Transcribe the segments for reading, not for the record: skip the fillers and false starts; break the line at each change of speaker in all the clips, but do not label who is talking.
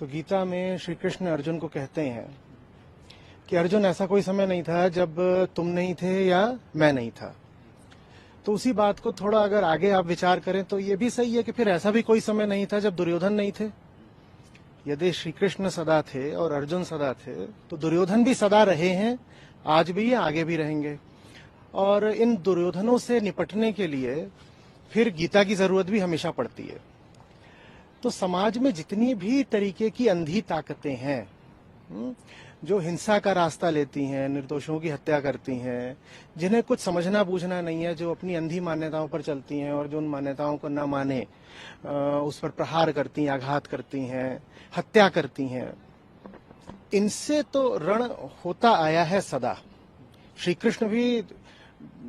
तो गीता में श्री कृष्ण अर्जुन को कहते हैं कि अर्जुन, ऐसा कोई समय नहीं था जब तुम नहीं थे या मैं नहीं था। तो उसी बात को थोड़ा अगर आगे आप विचार करें तो ये भी सही है कि फिर ऐसा भी कोई समय नहीं था जब दुर्योधन नहीं थे। यदि श्री कृष्ण सदा थे और अर्जुन सदा थे तो दुर्योधन भी सदा रहे हैं, आज भी हैं, आगे भी रहेंगे। और इन दुर्योधनों से निपटने के लिए फिर गीता की जरूरत भी हमेशा पड़ती है। तो समाज में जितनी भी तरीके की अंधी ताकतें हैं जो हिंसा का रास्ता लेती हैं, निर्दोषों की हत्या करती हैं, जिन्हें कुछ समझना बूझना नहीं है, जो अपनी अंधी मान्यताओं पर चलती हैं और जो उन मान्यताओं को न माने उस पर प्रहार करती हैं, आघात करती हैं, हत्या करती हैं, इनसे तो रण होता आया है सदा। श्री कृष्ण भी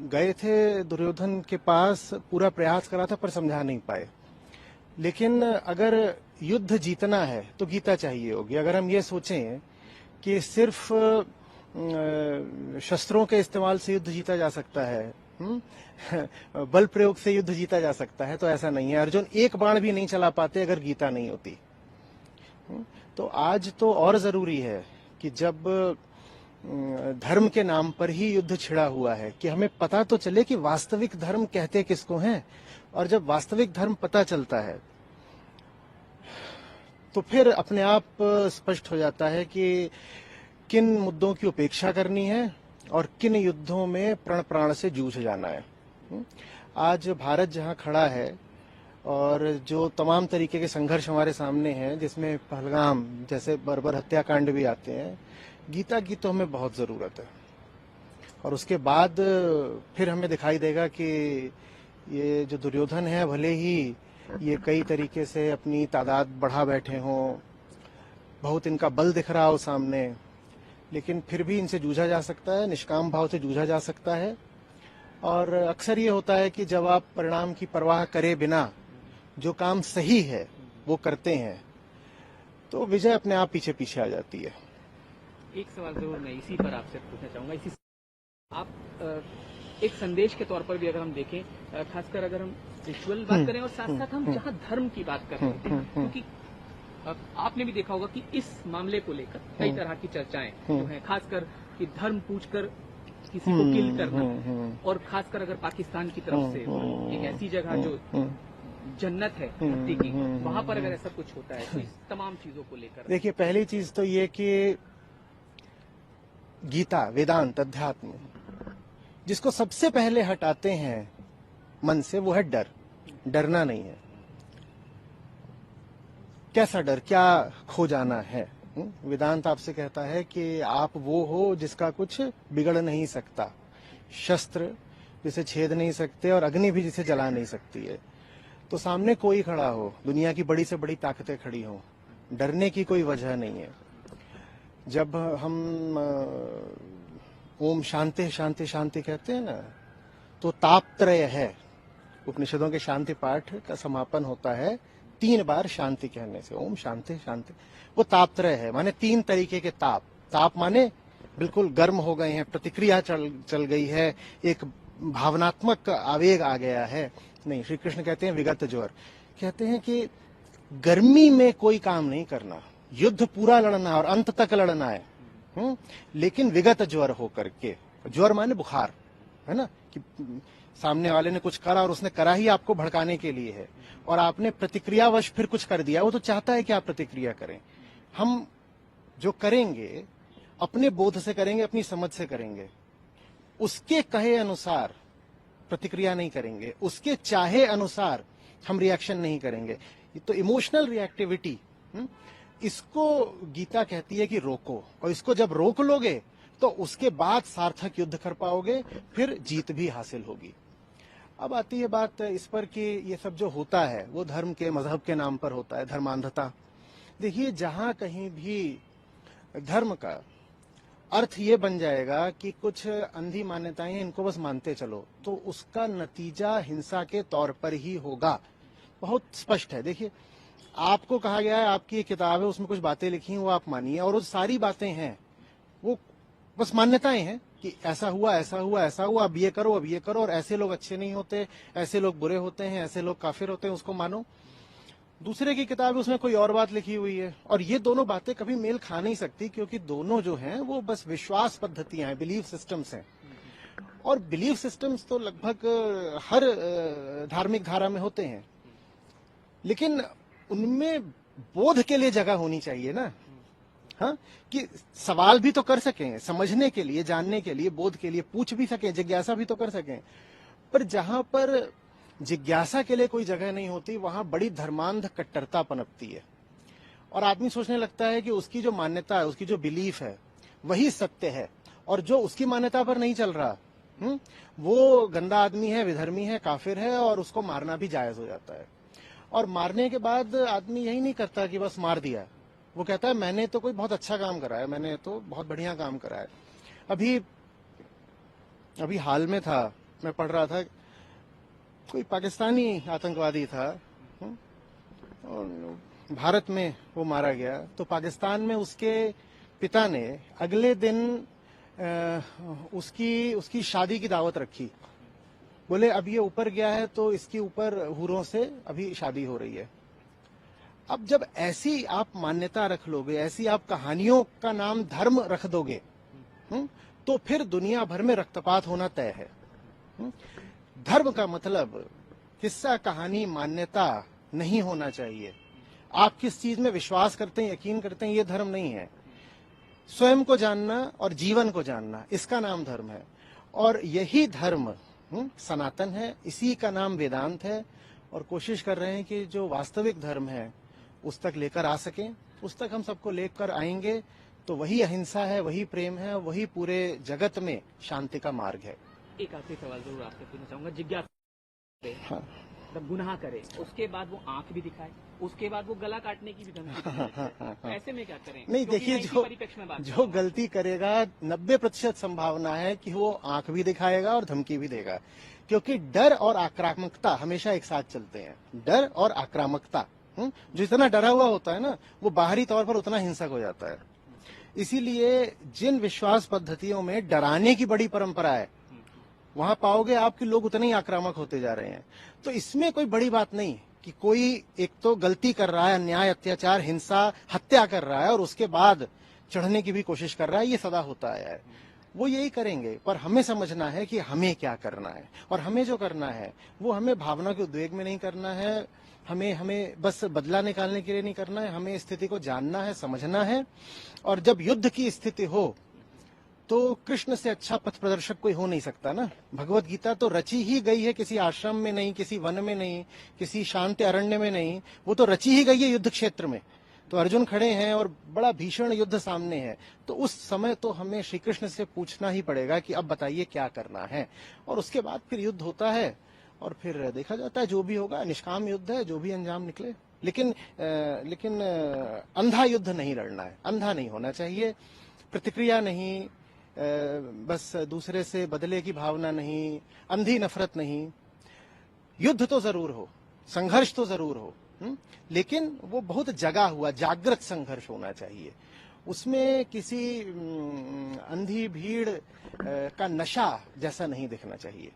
गए थे दुर्योधन के पास, पूरा प्रयास करा था पर समझा नहीं पाए। लेकिन अगर युद्ध जीतना है तो गीता चाहिए होगी। अगर हम ये सोचें कि सिर्फ शस्त्रों के इस्तेमाल से युद्ध जीता जा सकता है, बल प्रयोग से युद्ध जीता जा सकता है, तो ऐसा नहीं है। अर्जुन एक बाण भी नहीं चला पाते अगर गीता नहीं होती। तो आज तो और जरूरी है कि जब धर्म के नाम पर ही युद्ध छिड़ा हुआ है कि हमें पता तो चले कि वास्तविक धर्म कहते किसको हैं। और जब वास्तविक धर्म पता चलता है तो फिर अपने आप स्पष्ट हो जाता है कि किन मुद्दों की उपेक्षा करनी है और किन युद्धों में प्रण प्राण से जूझ जाना है। आज भारत जहां खड़ा है और जो तमाम तरीके के संघर्ष हमारे सामने हैं, जिसमें पहलगाम जैसे बर्बर हत्याकांड भी आते हैं, गीता की तो हमें बहुत जरूरत है। और उसके बाद फिर हमें दिखाई देगा कि ये जो दुर्योधन है, भले ही ये कई तरीके से अपनी तादाद बढ़ा बैठे हों, बहुत इनका बल दिख रहा हो सामने, लेकिन फिर भी इनसे जूझा जा सकता है, निष्काम भाव से जूझा जा सकता है। और अक्सर ये होता है कि जब आप परिणाम की परवाह करे बिना जो काम सही है वो करते हैं तो विजय अपने आप पीछे पीछे आ जाती है।
एक सवाल जरूर मैं इसी पर आपसे पूछना चाहूंगा। इसी आप एक संदेश के तौर पर भी अगर हम देखें, खासकर अगर हम रिचुअल बात करें और साथ साथ हम जहां धर्म की बात कर रहे हैं, क्योंकि आपने भी देखा होगा कि इस मामले को लेकर कई तरह की चर्चाएं जो हैं, खासकर कि धर्म पूछकर किसी को किल करना, और खासकर अगर पाकिस्तान की तरफ से एक ऐसी जगह जो जन्नत है धरती की, वहां पर अगर ऐसा कुछ होता है तो इस तमाम चीजों को लेकर
देखिए, पहली चीज तो ये कि गीता, वेदांत, अध्यात्म जिसको सबसे पहले हटाते हैं मन से वो है डर। डरना नहीं है। कैसा डर? क्या खो जाना है? वेदांत आपसे कहता है कि आप वो हो जिसका कुछ बिगड़ नहीं सकता, शस्त्र जिसे छेद नहीं सकते और अग्नि भी जिसे जला नहीं सकती है। तो सामने कोई खड़ा हो, दुनिया की बड़ी से बड़ी ताकतें खड़ी हों, डरने की कोई वजह नहीं है। जब हम ओम शांति शांति शांति कहते हैं ना, तो तापत्रय है। उपनिषदों के शांति पाठ का समापन होता है 3 बार शांति कहने से, ओम शांति शांति। वो तापत्रय है, माने 3 तरीके के ताप। ताप माने बिल्कुल गर्म हो गए हैं, प्रतिक्रिया चल गई है, एक भावनात्मक आवेग आ गया है। नहीं, श्री कृष्ण कहते हैं विगत ज्वर। कहते हैं कि गर्मी में कोई काम नहीं करना, युद्ध पूरा लड़ना और अंत तक लड़ना है, लेकिन विगत ज्वर होकर के। ज्वर माने बुखार, है ना, कि सामने वाले ने कुछ करा और उसने करा ही आपको भड़काने के लिए है, और आपने प्रतिक्रियावश फिर कुछ कर दिया। वो तो चाहता है कि आप प्रतिक्रिया करें। हम जो करेंगे अपने बोध से करेंगे, अपनी समझ से करेंगे, उसके कहे अनुसार प्रतिक्रिया नहीं करेंगे, उसके चाहे अनुसार हम रिएक्शन नहीं करेंगे। तो इमोशनल रिएक्टिविटी, इसको गीता कहती है कि रोको, और इसको जब रोक लोगे तो उसके बाद सार्थक युद्ध कर पाओगे, फिर जीत भी हासिल होगी। अब आती है बात इस पर कि ये सब जो होता है वो धर्म के, मजहब के नाम पर होता है, धर्मांधता। देखिए, जहां कहीं भी धर्म का अर्थ ये बन जाएगा कि कुछ अंधी मान्यताएं इनको बस मानते चलो, तो उसका नतीजा हिंसा के तौर पर ही होगा। बहुत स्पष्ट है। देखिए, आपको कहा गया है, आपकी एक किताब है, उसमें कुछ बातें लिखी हैं, वो आप मानिए, और वो सारी बातें हैं वो बस मान्यताएं हैं कि ऐसा हुआ, ऐसा हुआ, ऐसा हुआ, अब ये करो, और ऐसे लोग अच्छे नहीं होते, ऐसे लोग बुरे होते हैं, ऐसे लोग काफिर होते हैं, उसको मानो। दूसरे की किताब है, उसमें कोई और बात लिखी हुई है। और ये दोनों बातें कभी मेल खा नहीं सकती, क्योंकि दोनों जो हैं वो बस विश्वास पद्धतियां हैं, बिलीफ सिस्टम्स हैं। और बिलीफ सिस्टम्स तो लगभग हर धार्मिक धारा में होते हैं, लेकिन उनमें बोध के लिए जगह होनी चाहिए ना। हाँ, कि सवाल भी तो कर सकें, समझने के लिए, जानने के लिए, बोध के लिए पूछ भी सकें, जिज्ञासा भी तो कर सकें। पर जहां पर जिज्ञासा के लिए कोई जगह नहीं होती, वहां बड़ी धर्मांध कट्टरता पनपती है। और आदमी सोचने लगता है कि उसकी जो मान्यता है, उसकी जो बिलीफ है, वही सत्य है, और जो उसकी मान्यता पर नहीं चल रहा, वो गंदा आदमी है, विधर्मी है, काफिर है, और उसको मारना भी जायज हो जाता है। और मारने के बाद आदमी यही नहीं करता कि बस मार दिया, वो कहता है मैंने तो कोई बहुत अच्छा काम करा है, मैंने तो बहुत बढ़िया काम करा है। अभी हाल में था, मैं पढ़ रहा था, कोई पाकिस्तानी आतंकवादी था, और भारत में वो मारा गया। तो पाकिस्तान में उसके पिता ने अगले दिन उसकी शादी की दावत रखी। बोले अब ये ऊपर गया है तो इसके ऊपर हूरों से अभी शादी हो रही है। अब जब ऐसी आप मान्यता रख लोगे, ऐसी आप कहानियों का नाम धर्म रख दोगे, तो फिर दुनिया भर में रक्तपात होना तय है। धर्म का मतलब किस्सा, कहानी, मान्यता नहीं होना चाहिए। आप किस चीज में विश्वास करते हैं, यकीन करते हैं, ये धर्म नहीं है। स्वयं को जानना और जीवन को जानना, इसका नाम धर्म है। और यही धर्म सनातन है, इसी का नाम वेदांत है। और कोशिश कर रहे हैं कि जो वास्तविक धर्म है उस तक लेकर आ सकें। उस तक हम सबको लेकर आएंगे तो वही अहिंसा है, वही प्रेम है, वही पूरे जगत में शांति का मार्ग है।
एक आखिरी सवाल जरूर आपसे पूछना चाहूंगा। जिज्ञासा,
हाँ,
जब गुनाह करे उसके बाद वो आंख भी दिखाए, उसके बाद वो गला काटने की भी धमकी दे, ऐसे में क्या करें?
नहीं, देखिए, जो गलती करेगा 90% संभावना है कि वो आंख भी दिखाएगा और धमकी भी देगा, क्योंकि डर और आक्रामकता हमेशा एक साथ चलते हैं। डर और आक्रामकता, जो इतना डरा हुआ होता है ना, वो बाहरी तौर पर उतना हिंसक हो जाता है। इसीलिए जिन विश्वास पद्धतियों में डराने की बड़ी परंपरा है, वहां पाओगे आप कि लोग उतने ही आक्रामक होते जा रहे हैं। तो इसमें कोई बड़ी बात नहीं कि कोई एक तो गलती कर रहा है, अन्याय, अत्याचार, हिंसा, हत्या कर रहा है, और उसके बाद चढ़ने की भी कोशिश कर रहा है। ये सदा होता आया है, वो यही करेंगे। पर हमें समझना है कि हमें क्या करना है, और हमें जो करना है वो हमें भावना के उद्वेग में नहीं करना है, हमें बस बदला निकालने के लिए नहीं करना है। हमें स्थिति को जानना है, समझना है। और जब युद्ध की स्थिति हो तो कृष्ण से अच्छा पथ प्रदर्शक कोई हो नहीं सकता ना। भगवत गीता तो रची ही गई है, किसी आश्रम में नहीं, किसी वन में नहीं, किसी शांत अरण्य में नहीं, वो तो रची ही गई है युद्ध क्षेत्र में। तो अर्जुन खड़े हैं और बड़ा भीषण युद्ध सामने है, तो उस समय तो हमें श्री कृष्ण से पूछना ही पड़ेगा कि अब बताइए क्या करना है। और उसके बाद फिर युद्ध होता है, और फिर देखा जाता है जो भी होगा। निष्काम युद्ध है, जो भी अंजाम निकले। लेकिन अंधा युद्ध नहीं लड़ना है, अंधा नहीं होना चाहिए। प्रतिक्रिया नहीं, बस दूसरे से बदले की भावना नहीं, अंधी नफरत नहीं। युद्ध तो जरूर हो, संघर्ष तो जरूर हो, लेकिन वो बहुत जगा हुआ, जागृत संघर्ष होना चाहिए। उसमें किसी अंधी भीड़ का नशा जैसा नहीं दिखना चाहिए।